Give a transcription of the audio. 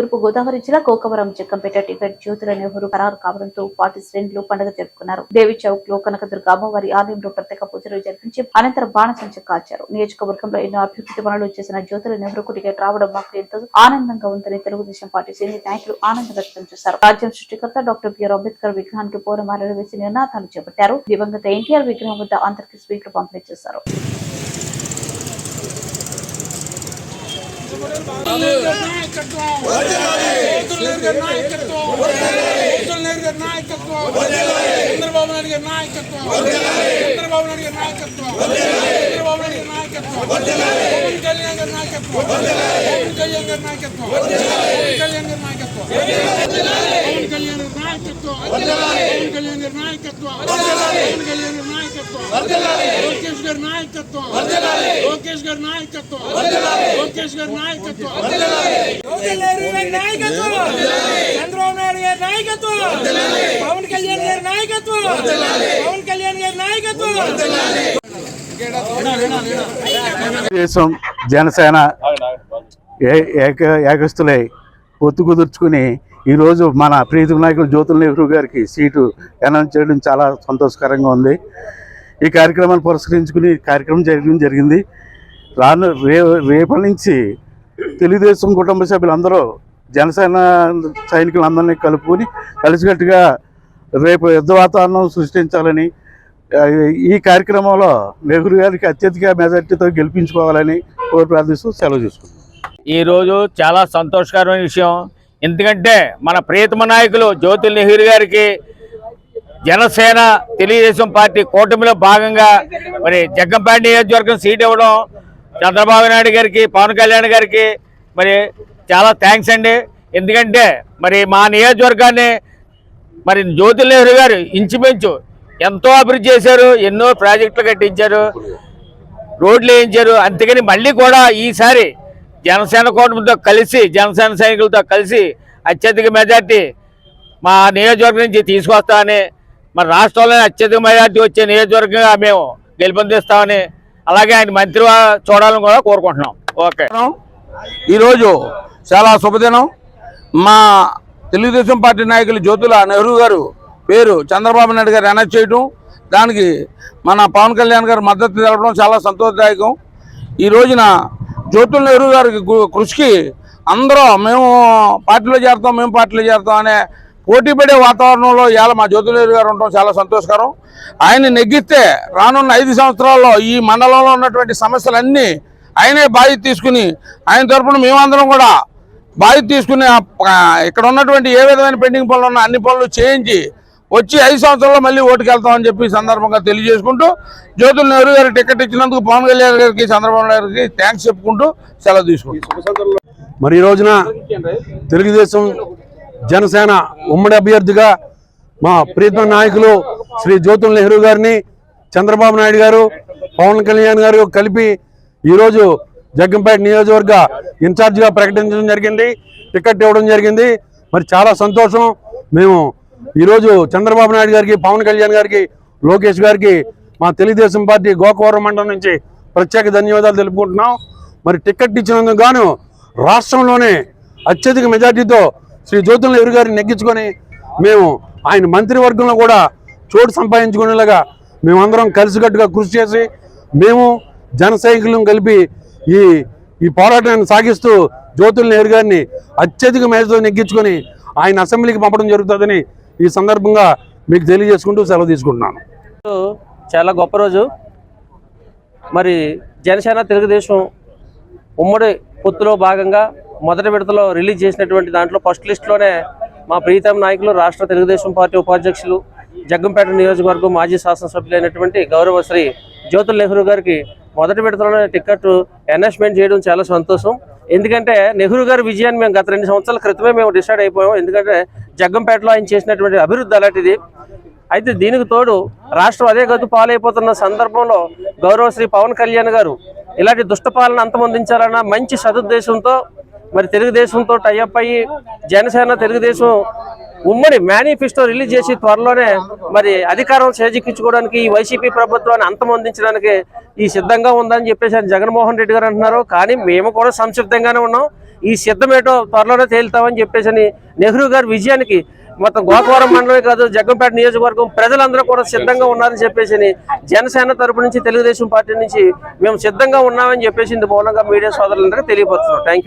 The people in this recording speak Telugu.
తూర్పు గోదావరి జిల్లా కోకవరం జగ్గంపేట టికెట్ జ్యోతుల నెహ్రూ ఖరారు కావడంతో పార్టీ శ్రేణులు పండుగ జరుపుకున్నారు. దేవి చౌక్ లో కనకదుర్గ అమ్మవారి ఆలయంలో ప్రత్యేక పూజలు జరిపించి అనంతరం బాణసంచ కాల్చారు. నియోజకవర్గంలో ఎన్నో అభివృద్ధి పనులు చేసిన జ్యోతుల నెహ్రూకు టికెట్ రావడం మాకు ఎంతో ఆనందంగా ఉందని తెలుగుదేశం పార్టీ సీనియర్ నాయకులు ఆనందం వ్యక్తం చేశారు. రాజ్యం సృష్టికర్త డాక్టర్ బిఆర్ అంబేద్కర్ విగ్రహానికి పూలమాలలు వేసి నినాదాలు చేపట్టారు. దివంగత ఎన్టీఆర్ విగ్రహం వద్ద అందరికీ స్వీట్లు పంపిణీ చేశారు. జనసేన ఏకస్తులై పొత్తు కుదుర్చుకుని ఈరోజు మన ప్రీతం నాయకులు జ్యోతుల నెహ్రూ గారికి సీటు అనౌన్స్ చేయడం చాలా సంతోషకరంగా ఉంది. ఈ కార్యక్రమాన్ని పురస్కరించుకుని కార్యక్రమం జరిగింది. రేపటి నుంచి తెలుగుదేశం కుటుంబ సభ్యులందరూ జనసేన సైనికులందరినీ కలుపుకొని కలిసికట్టుగా రేపు యుద్ధ వాతావరణం సృష్టించాలని, ఈ కార్యక్రమంలో నెహ్రూ గారికి అత్యధిక మెజార్టీతో గెలిపించుకోవాలని కోరి ప్రార్థిస్తూ సెలవు తీసుకుంటాం. ఈరోజు చాలా సంతోషకరమైన విషయం. ఎందుకంటే మన ప్రియతమ నాయకులు జ్యోతుల నెహ్రూ గారికి జనసేన తెలుగుదేశం పార్టీ కూటమిలో భాగంగా మరి జగ్గంపేట నియోజకవర్గం సీట్ ఇవ్వడం చంద్రబాబు నాయుడు గారికి, పవన్ కళ్యాణ్ గారికి మరి చాలా థ్యాంక్స్ అండి. ఎందుకంటే మరి మా నియోజకవర్గాన్ని మరి జ్యోతుల నెహ్రూ గారు ఇంచుమించు ఎంతో అభివృద్ధి చేశారు, ఎన్నో ప్రాజెక్టులు కట్టించారు, రోడ్లు వేయించారు. అందుకని మళ్ళీ కూడా ఈసారి జనసేన కూటమితో కలిసి, జనసేన సైనికులతో కలిసి అత్యధిక మెజార్టీ మా నియోజకవర్గం నుంచి తీసుకొస్తామని, మరి రాష్ట్రంలోనే అత్యధిక మెజార్టీ వచ్చే నియోజకవర్గంగా మేము గెలుపొందిస్తామని, అలాగే ఆయన మంత్రి చూడాలని కూడా కోరుకుంటున్నాం. ఓకే, ఈరోజు చాలా శుభదినం. మా తెలుగుదేశం పార్టీ నాయకులు జ్యోతుల నెహ్రూ గారు పేరు చంద్రబాబు నాయుడు గారు అనౌన్స్ చేయడం, దానికి మన పవన్ కళ్యాణ్ గారు మద్దతు తెలపడం చాలా సంతోషదాయకం. ఈ రోజున జ్యోతుల నెహ్రూ గారి కృషికి అందరూ మేము పార్టీలో చేరుతాం అనే పోటీ పడే వాతావరణంలో ఇవాళ మా జ్యోతుల నెహ్రూ గారు ఉండటం చాలా సంతోషకరం. ఆయన నెగ్గిస్తే రానున్న 5 సంవత్సరాల్లో ఈ మండలంలో ఉన్నటువంటి సమస్యలన్నీ ఆయనే బాధ్యత తీసుకుని, ఆయన తరఫున మేమందరం కూడా బాధ్యత తీసుకుని ఇక్కడ ఉన్నటువంటి ఏ విధమైన పెండింగ్ పనులు ఉన్నా అన్ని పనులు చేయించి వచ్చి 5 సంవత్సరాల్లో మళ్ళీ ఓటుకు వెళ్తామని చెప్పి సందర్భంగా తెలియజేసుకుంటూ, జ్యోతుల నెహ్రూ గారు టికెట్ ఇచ్చినందుకు పవన్ కళ్యాణ్ గారికి, చంద్రబాబు నాయుడు గారికి థ్యాంక్స్ చెప్పుకుంటూ సెలవు తీసుకుంటాం. మరి ఈ రోజున తెలుగుదేశం జనసేన ఉమ్మడి అభ్యర్థిగా మా ప్రీతమ నాయకులు శ్రీ జ్యోతుల నెహ్రూ గారిని చంద్రబాబు నాయుడు గారు, పవన్ కళ్యాణ్ గారు కలిపి ఈరోజు జగ్గంపేట నియోజకవర్గ ఇన్ఛార్జిగా ప్రకటించడం జరిగింది, టికెట్ ఇవ్వడం జరిగింది. మరి చాలా సంతోషం. మేము ఈరోజు చంద్రబాబు నాయుడు గారికి, పవన్ కళ్యాణ్ గారికి, లోకేష్ గారికి మా తెలుగుదేశం పార్టీ గోకవరం మండలం నుంచి ప్రత్యేక ధన్యవాదాలు తెలుపుకుంటున్నాం. మరి టికెట్ ఇచ్చినందుకు గాను రాష్ట్రంలోనే అత్యధిక మెజార్టీతో శ్రీ జ్యోతుల నెహ్రూ గారిని నెగ్గించుకొని మేము ఆయన మంత్రివర్గంలో కూడా చోటు సంపాదించుకునేలాగా మేమందరం కలిసికట్టుగా కృషి చేసి మేము జన సైనికులను కలిపి ఈ పోరాటాన్ని సాగిస్తూ జ్యోతుల నెహ్రూ గారిని అత్యధిక మేరతో నెగ్గించుకొని ఆయన అసెంబ్లీకి పంపడం జరుగుతుందని ఈ సందర్భంగా మీకు తెలియజేసుకుంటూ సెలవు తీసుకుంటున్నాను. చాలా గొప్ప రోజు. మరి జనసేన తెలుగుదేశం ఉమ్మడి పొత్తులో భాగంగా మొదటి విడతలో రిలీజ్ చేసినటువంటి దాంట్లో ఫస్ట్ లిస్టులోనే మా ప్రీతం నాయకులు, రాష్ట్ర తెలుగుదేశం పార్టీ ఉపాధ్యక్షులు, జగ్గంపేట నియోజకవర్గం మాజీ శాసనసభ్యులైనటువంటి గౌరవ శ్రీ జ్యోతుల నెహ్రూ గారికి మొదటి విడతలోనే టికెట్ అనౌన్స్మెంట్ చేయడం చాలా సంతోషం. ఎందుకంటే నెహ్రూ గారి విజయాన్ని మేము గత 2 సంవత్సరాల క్రితమే మేము డిసైడ్ అయిపోయాం. ఎందుకంటే జగ్గంపేటలో ఆయన చేసినటువంటి అభివృద్ధి అలాంటిది. అయితే దీనికి తోడు రాష్ట్రం అదే గదు పాలైపోతున్న సందర్భంలో గౌరవ శ్రీ పవన్ కళ్యాణ్ గారు ఇలాంటి దుష్టపాలన అంతమొందించాలన్న మంచి సదుద్దేశంతో మరి తెలుగుదేశంతో టైఅప్ అయ్యి జనసేన తెలుగుదేశం ఉమ్మడి మేనిఫెస్టో రిలీజ్ చేసి త్వరలోనే మరి అధికారం చేజిక్కించుకోవడానికి ఈ వైసీపీ ప్రభుత్వాన్ని అంతమొందించడానికి ఈ సిద్ధంగా ఉందని చెప్పేసి జగన్మోహన్ రెడ్డి గారు అంటున్నారు. కానీ మేము కూడా సంసిద్ధంగానే ఉన్నాం. ఈ సిద్ధమేటో త్వరలోనే తేలుతామని చెప్పేసి నెహ్రూ గారి విజయానికి మొత్తం గోకవరం మండలమే కాదు జగ్గంపేట నియోజకవర్గం ప్రజలందరూ కూడా సిద్ధంగా ఉన్నారని చెప్పేసి జనసేన తరపు నుంచి తెలుగుదేశం పార్టీ నుంచి మేము సిద్ధంగా ఉన్నామని చెప్పేసి ఇందు మూలంగా మీడియా సోదరులందరికీ తెలియపరుస్తున్నాం. Thank you.